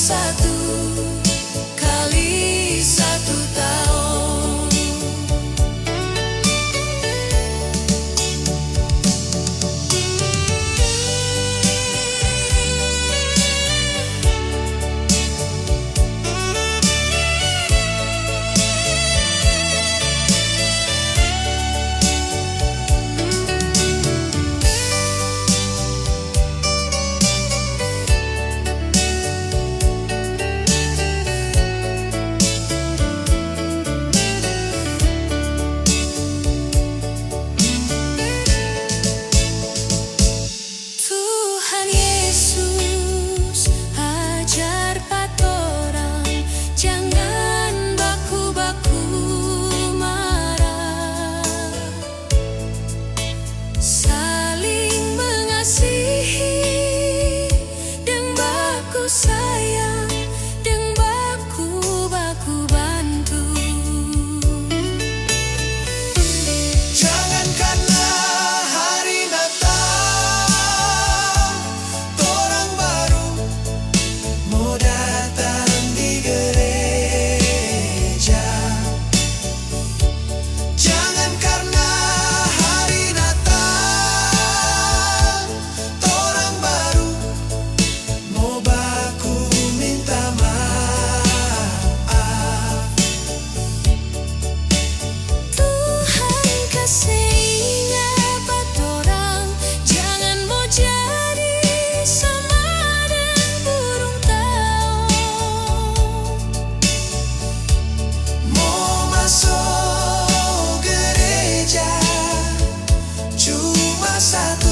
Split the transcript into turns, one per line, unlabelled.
satu kali 1 tahun. Tuhan Yesus ajar patorang jangan baku-baku marah, saling mengasihi dan baku sayang dan baku-baku bantu.
Jangan karena hari Natal torang baru mau datang di gereja. Jangan karena hari Natal torang baru mau baku minta maaf.
Tuhan kasih apa torang jangan mau jadi sama dengan burung taung.
Mau masuk gereja cuma 1